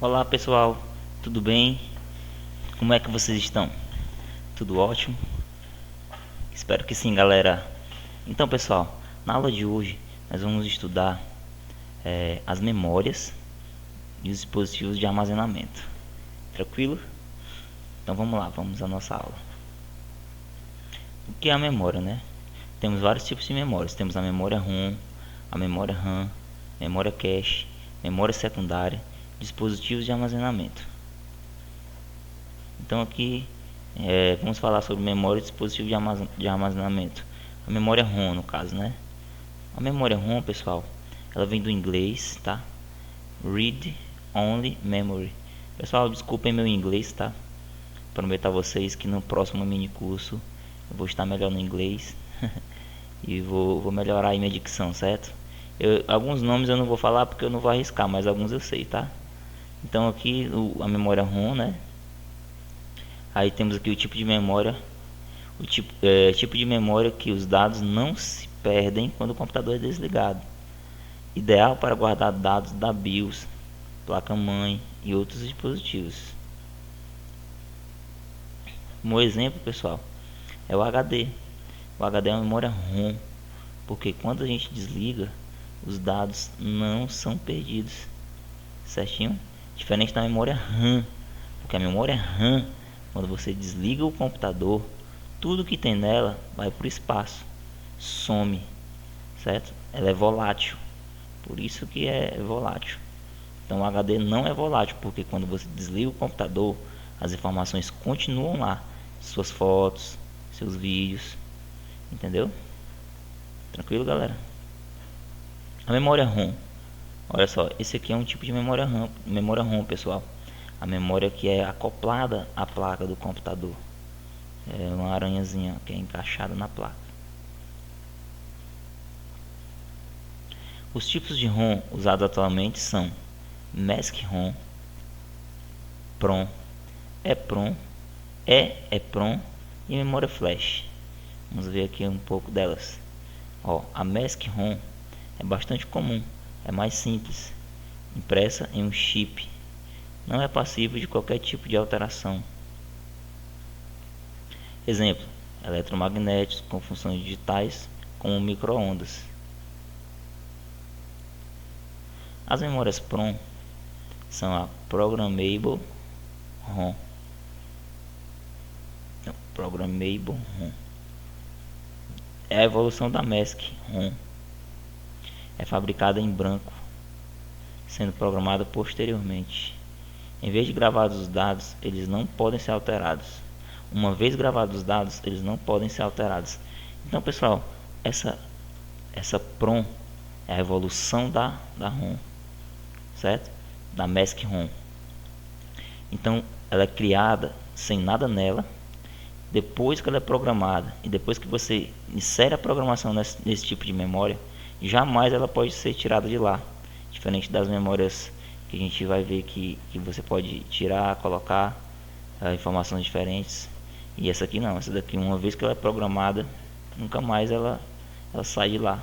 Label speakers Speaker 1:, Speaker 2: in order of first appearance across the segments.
Speaker 1: Olá pessoal, tudo bem? Como é que vocês estão? Tudo ótimo? Espero que sim, galera. Então pessoal, na aula de hoje nós vamos estudar as memórias e os dispositivos de armazenamento. Tranquilo? Então vamos lá, vamos à nossa aula. O que é a memória, né? Temos vários tipos de memórias. Temos a memória ROM, a memória RAM, memória cache, memória secundária, dispositivos de armazenamento. Então aqui vamos falar sobre memória e dispositivo de armazenamento. A memória ROM, no caso, né? A memória ROM, pessoal, ela vem do inglês, tá? Read Only Memory. Pessoal, desculpem meu inglês, tá? Prometo a vocês que no próximo mini curso eu vou estar melhor no inglês e vou melhorar aí minha dicção, certo? Alguns nomes eu não vou falar porque eu não vou arriscar, mas alguns eu sei, tá? Então aqui a memória ROM, né? Aí temos aqui o tipo de memória, tipo de memória que os dados não se perdem quando o computador é desligado. Ideal para guardar dados da BIOS, placa-mãe e outros dispositivos. Um exemplo, pessoal, é o HD. O HD é uma memória ROM, porque quando a gente desliga, os dados não são perdidos, certinho? Diferente da memória RAM, porque a memória RAM, quando você desliga o computador, tudo que tem nela vai para o espaço, some, certo? Ela é volátil, por isso que é volátil. Então o HD não é volátil, porque quando você desliga o computador, as informações continuam lá, suas fotos, seus vídeos, entendeu? Tranquilo, galera? A memória ROM, olha só, esse aqui é um tipo de memória ROM, pessoal. A memória que é acoplada à placa do computador. É uma aranhazinha que é encaixada na placa. Os tipos de ROM usados atualmente são MESC-ROM, PROM, EPROM, EEPROM e memória flash. Vamos ver aqui um pouco delas. A MESC-ROM é bastante comum, é mais simples, impressa em um chip. Não é passível de qualquer tipo de alteração. Exemplo, eletromagnéticos com funções digitais, como micro-ondas. As memórias PROM são a Programmable ROM. É a evolução da MESC-ROM. É fabricada em branco, sendo programada posteriormente. Em vez de gravados os dados, eles não podem ser alterados. Uma vez gravados os dados, eles não podem ser alterados. Então, pessoal, essa PROM é a evolução da ROM, certo? Da MESC-ROM. Então, ela é criada sem nada nela. Depois que ela é programada e depois que você insere a programação nesse tipo de memória, jamais ela pode ser tirada de lá. Diferente das memórias que a gente vai ver que você pode tirar, colocar informações diferentes. E essa aqui não, essa daqui, uma vez que ela é programada, nunca mais ela sai de lá,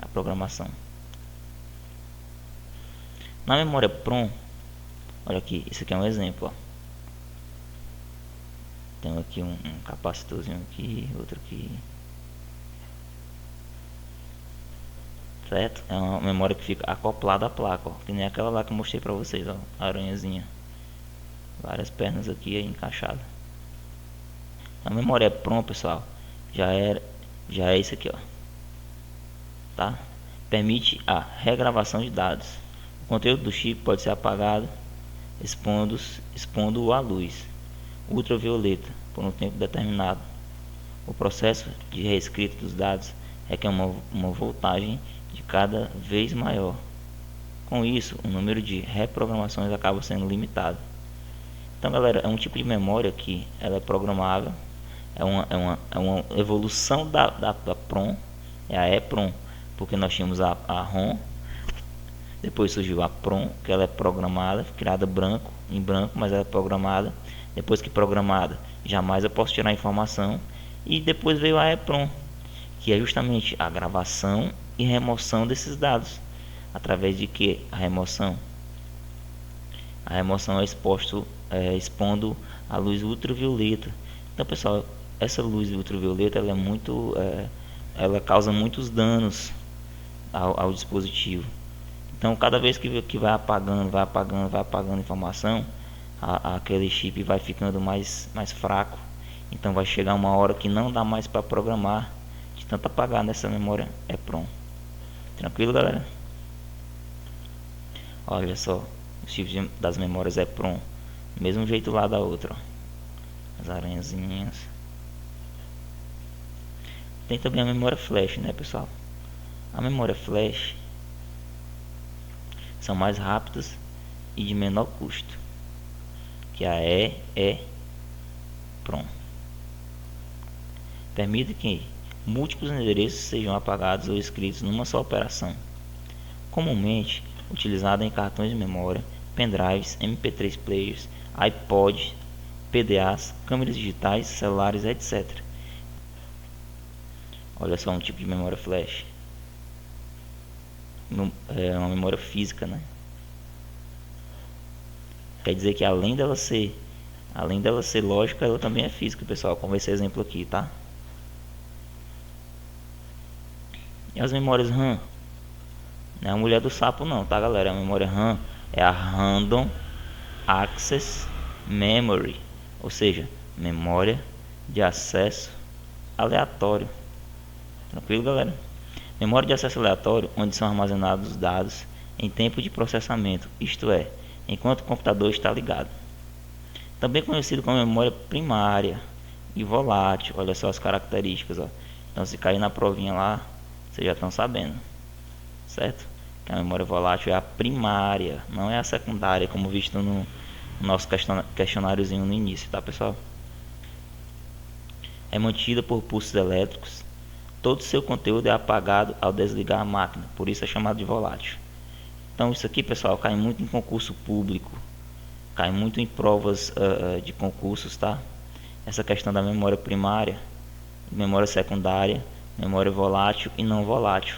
Speaker 1: a programação. Na memória PROM, olha aqui, esse aqui é um exemplo, ó. Tem aqui um capacitorzinho aqui, outro aqui, certo? É uma memória que fica acoplada à placa, ó, que nem aquela lá que eu mostrei pra vocês, ó, a aranhazinha, várias pernas aqui encaixadas. A memória PROM, pessoal, já é isso aqui, ó, tá? Permite a regravação de dados. O conteúdo do chip pode ser apagado, expondo-o à luz ultravioleta por um tempo determinado. O processo de reescrita dos dados requer uma voltagem de cada vez maior. Com isso, o número de reprogramações acaba sendo limitado. Então, galera, é um tipo de memória que ela é programável, é uma evolução da PROM, é a EPROM, porque nós tínhamos a ROM, depois surgiu a PROM, que ela é programada, criada em branco, mas ela é programada. Depois que programada, jamais eu posso tirar a informação. E depois veio a EPROM, que é justamente a gravação e remoção desses dados. Através de que? A remoção A remoção é expondo a luz ultravioleta. Então, pessoal, essa luz ultravioleta ela causa muitos danos ao dispositivo. Então, cada vez que vai apagando a informação, aquele chip vai ficando mais fraco. Então, vai chegar uma hora que não dá mais para programar de tanto apagar nessa memória EPROM. Tranquilo, galera? Olha só, os chips das memórias EPROM, mesmo jeito lá da outra, ó. As aranhazinhas. Tem também a memória flash, né, pessoal? A memória flash são mais rápidas e de menor custo que a EEPROM. Permite que múltiplos endereços sejam apagados ou escritos numa só operação. Comumente utilizada em cartões de memória, pendrives, MP3 players, iPods, PDAs, câmeras digitais, celulares, etc. Olha só um tipo de memória flash. É uma memória física, né? Quer dizer que além dela ser lógica, ela também é física, pessoal, como esse exemplo aqui, tá? E as memórias RAM? Não é a mulher do sapo não, tá, galera? A memória RAM é a Random Access Memory, ou seja, memória de acesso aleatório. Tranquilo, galera? Memória de acesso aleatório, onde são armazenados os dados em tempo de processamento, isto é, enquanto o computador está ligado. Também conhecido como memória primária e volátil. Olha só as características, ó. Então, se cair na provinha lá, vocês já estão sabendo, certo? Que a memória volátil é a primária, não é a secundária, como visto no nosso questionáriozinho no início, tá, pessoal? É mantida por pulsos elétricos. Todo o seu conteúdo é apagado ao desligar a máquina, por isso é chamado de volátil. Então isso aqui, pessoal, cai muito em concurso público, cai muito em provas de concursos, tá? Essa questão da memória primária, memória secundária, memória volátil e não volátil.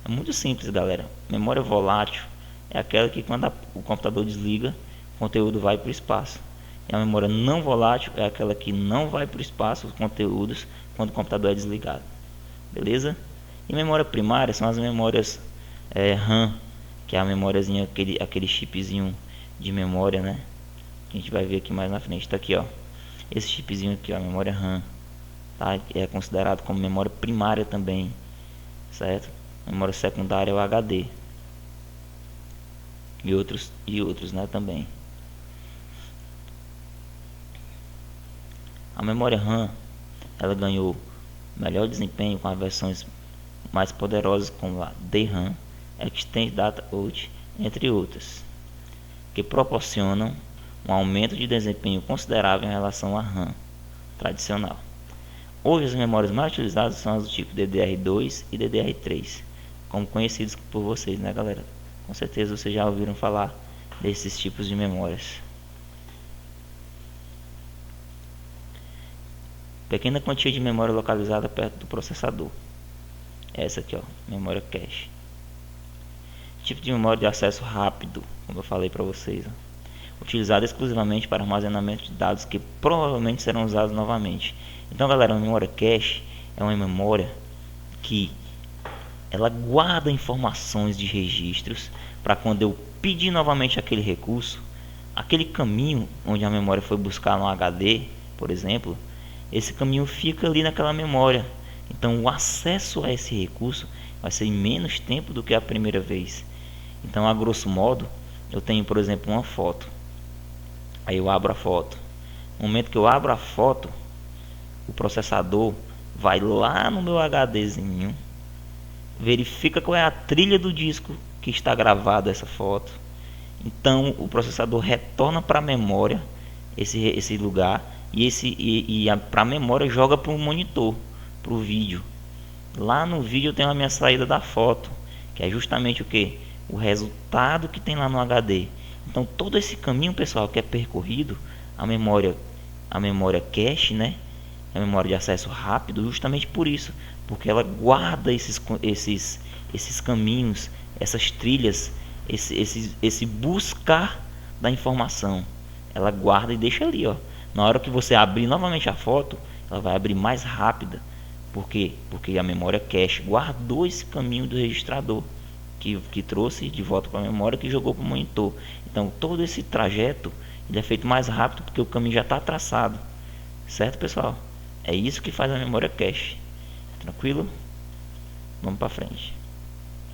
Speaker 1: É muito simples, galera. Memória volátil é aquela que quando o computador desliga, o conteúdo vai para o espaço. E a memória não volátil é aquela que não vai para o espaço os conteúdos quando o computador é desligado. Beleza? E memória primária são as memórias RAM, que é a memóriazinha, aquele chipzinho de memória, né? A gente vai ver aqui mais na frente. Tá aqui, ó. Esse chipzinho aqui, ó, a memória RAM, tá? É considerado como memória primária também, certo? Memória secundária é o HD. E outros, né, também. A memória RAM, ela ganhou melhor desempenho com as versões mais poderosas como a DRAM, Extended Data Out, entre outras, que proporcionam um aumento de desempenho considerável em relação à RAM tradicional. Hoje as memórias mais utilizadas são as do tipo DDR2 e DDR3, como conhecidos por vocês, né, galera? Com certeza vocês já ouviram falar desses tipos de memórias. Pequena quantia de memória localizada perto do processador. Essa aqui, ó, memória cache. Tipo de memória de acesso rápido, como eu falei para vocês, ó, utilizada exclusivamente para armazenamento de dados que provavelmente serão usados novamente. Então, galera, a memória cache é uma memória que ela guarda informações de registros para quando eu pedir novamente aquele recurso, aquele caminho onde a memória foi buscar no HD, por exemplo, esse caminho fica ali naquela memória. Então o acesso a esse recurso vai ser em menos tempo do que a primeira vez. Então, a grosso modo, eu tenho, por exemplo, uma foto. Aí eu abro a foto. No momento que eu abro a foto, o processador vai lá no meu HDzinho, verifica qual é a trilha do disco que está gravado essa foto. Então o processador retorna para a memória esse lugar e para a memória joga para o monitor, para o vídeo. Lá no vídeo eu tenho a minha saída da foto, que é justamente o que? O resultado que tem lá no HD. Então todo esse caminho, pessoal, que é percorrido, a memória cache, né? A memória de acesso rápido, justamente por isso, porque ela guarda esses caminhos, essas trilhas, esse buscar da informação. Ela guarda e deixa ali, ó. Na hora que você abrir novamente a foto, ela vai abrir mais rápida. Por quê? Porque a memória cache guardou esse caminho do registrador, que trouxe de volta para a memória, que jogou para o monitor. Então todo esse trajeto ele é feito mais rápido porque o caminho já está traçado. Certo, pessoal? É isso que faz a memória cache. Tranquilo? Vamos para frente.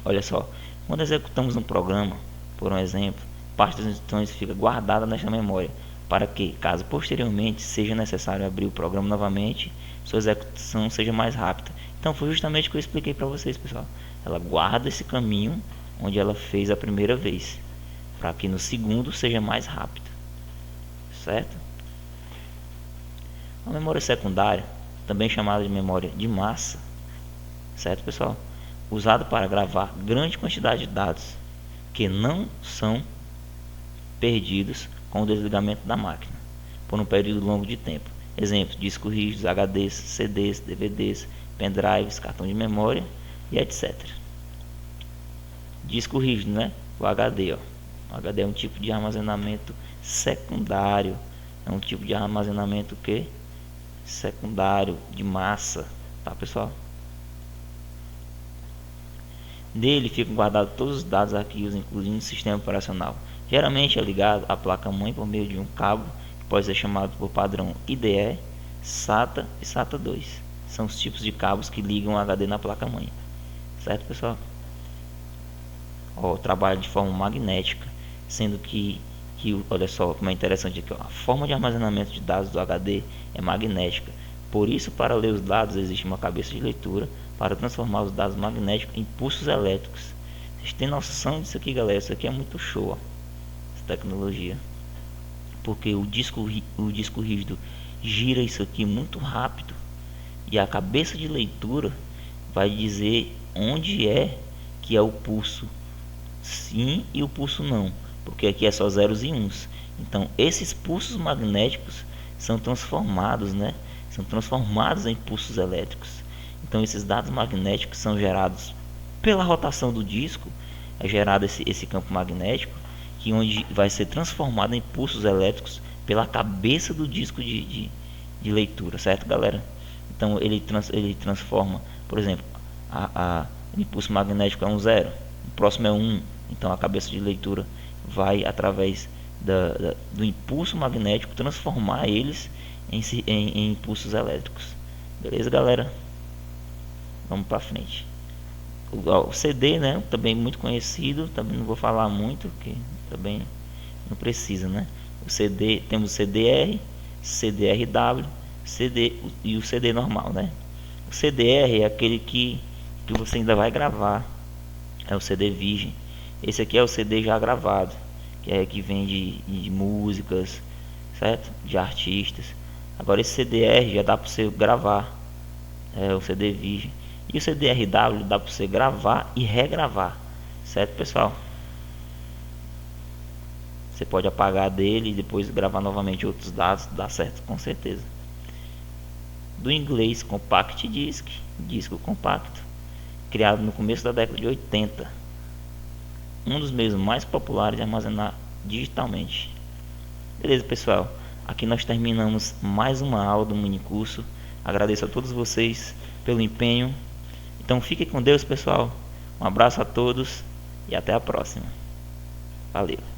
Speaker 1: Olha só, quando executamos um programa, por um exemplo, parte das instruções fica guardada nesta memória, para que, caso posteriormente seja necessário abrir o programa novamente, sua execução seja mais rápida. Então foi justamente o que eu expliquei para vocês, pessoal. Ela guarda esse caminho onde ela fez a primeira vez, para que no segundo seja mais rápido. Certo? A memória secundária, também chamada de memória de massa, certo, pessoal? Usada para gravar grande quantidade de dados que não são perdidos com o desligamento da máquina por um período longo de tempo. Exemplo: discos rígidos, HDs, CDs, DVDs, pendrives, cartão de memória e etc. Disco rígido, né? O HD, ó. O HD é um tipo de armazenamento secundário. É um tipo de armazenamento que secundário de massa, tá, pessoal? Nele ficam guardados todos os dados arquivos, incluindo o sistema operacional. Geralmente é ligado à placa-mãe por meio de um cabo que pode ser chamado por padrão IDE, SATA e SATA 2. São os tipos de cabos que ligam o HD na placa-mãe. Certo, pessoal? Ó, trabalha de forma magnética, sendo que olha só como é interessante aqui, ó, a forma de armazenamento de dados do HD é magnética. Por isso, para ler os dados existe uma cabeça de leitura para transformar os dados magnéticos em pulsos elétricos. Vocês têm noção disso aqui, galera? Isso aqui é muito show, ó, essa tecnologia. Porque o disco rígido gira isso aqui muito rápido e a cabeça de leitura vai dizer onde é que é o pulso sim e o pulso não, porque aqui é só zeros e uns. Então esses pulsos magnéticos são transformados, né? São transformados em pulsos elétricos. Então esses dados magnéticos são gerados pela rotação do disco, é gerado esse campo magnético, que onde vai ser transformado em pulsos elétricos pela cabeça do disco de leitura, certo, galera? Então ele transforma, por exemplo, o impulso magnético é um zero, o próximo é um. Então a cabeça de leitura vai, através do impulso magnético, transformar eles em impulsos elétricos. Beleza, galera? Vamos para frente. O CD, né? Também muito conhecido. Também não vou falar muito, porque também não precisa, né? O CD, temos o CDR, CDRW, CD e o CD normal, né? O CDR é aquele que você ainda vai gravar. É o CD virgem. Esse aqui é o CD já gravado, que vem de músicas, certo? De artistas. Agora esse CDR já dá para você gravar, é o CD virgem. E o CDRW dá para você gravar e regravar, certo, pessoal? Você pode apagar dele e depois gravar novamente outros dados, dá certo, com certeza. Do inglês Compact Disc, disco compacto, criado no começo da década de 80. Um dos meios mais populares de armazenar digitalmente. Beleza, pessoal? Aqui nós terminamos mais uma aula do mini curso. Agradeço a todos vocês pelo empenho. Então fiquem com Deus, pessoal. Um abraço a todos e até a próxima. Valeu!